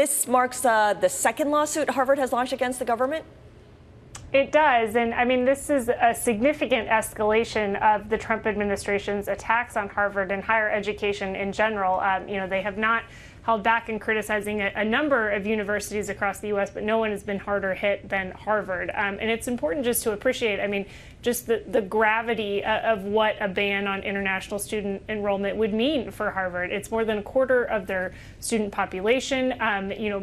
this marks the second lawsuit Harvard has launched against the government? It does. And I mean, this is a significant escalation of the Trump administration's attacks on Harvard and higher education in general. They have not held back in criticizing a number of universities across the U.S., but no one has been harder hit than Harvard. And it's important just to appreciate, just the gravity of what a ban on international student enrollment would mean for Harvard. It's more than a quarter of their student population.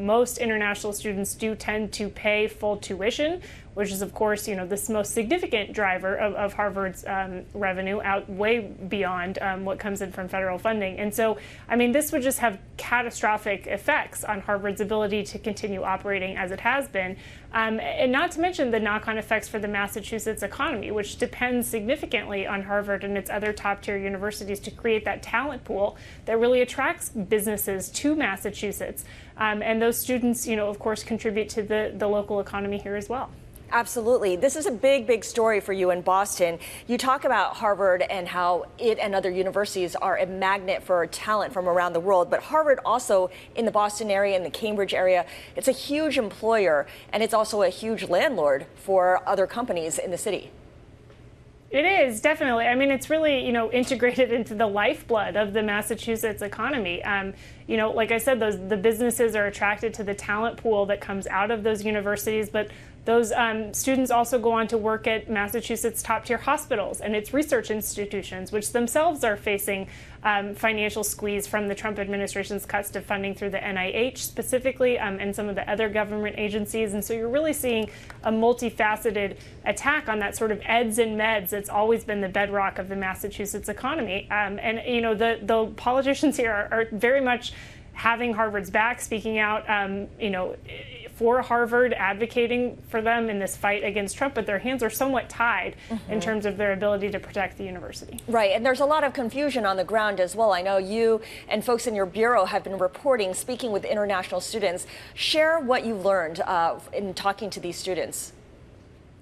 Most international students do tend to pay full tuition, which is, of course, the most significant driver of Harvard's revenue, out way beyond what comes in from federal funding. And so, this would just have catastrophic effects on Harvard's ability to continue operating as it has been. And not to mention the knock-on effects for the Massachusetts economy, which depends significantly on Harvard and its other top-tier universities to create that talent pool that really attracts businesses to Massachusetts. And those students, of course, contribute to the local economy here as well. Absolutely. This is a big, big story for you in Boston. You talk about Harvard and how it and other universities are a magnet for talent from around the world. But Harvard also in the Boston area, in the Cambridge area, it's a huge employer, and it's also a huge landlord for other companies in the city. It is, definitely. It's really, integrated into the lifeblood of the Massachusetts economy. Like I said, the businesses are attracted to the talent pool that comes out of those universities, but those students also go on to work at Massachusetts' top-tier hospitals and its research institutions, which themselves are facing financial squeeze from the Trump administration's cuts to funding through the NIH specifically, and some of the other government agencies. And so you're really seeing a multifaceted attack on that sort of eds and meds that's always been the bedrock of the Massachusetts economy. The politicians here are very much having Harvard's back, speaking out, for Harvard, advocating for them in this fight against Trump, but their hands are somewhat tied in terms of their ability to protect the university. Right, and there's a lot of confusion on the ground as well. I know you and folks in your bureau have been reporting, speaking with international students. Share what you learned in talking to these students.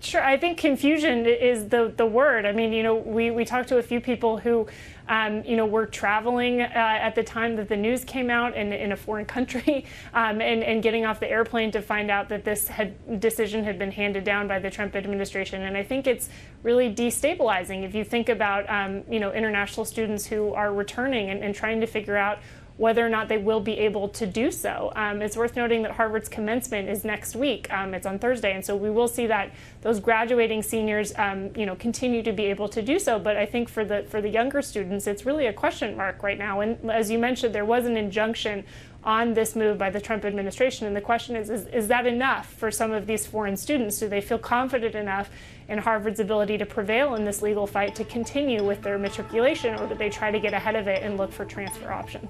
Sure, I think confusion is the word. We talked to a few people who, were traveling at the time that the news came out in a foreign country, and getting off the airplane to find out that this decision had been handed down by the Trump administration. And I think it's really destabilizing if you think about, international students who are returning and trying to figure out whether or not they will be able to do so. It's worth noting that Harvard's commencement is next week. It's on Thursday, and so we will see that those graduating seniors, continue to be able to do so. But I think for the younger students, it's really a question mark right now. And as you mentioned, there was an injunction on this move by the Trump administration, and the question is that enough for some of these foreign students? Do they feel confident enough in Harvard's ability to prevail in this legal fight to continue with their matriculation, or do they try to get ahead of it and look for transfer options?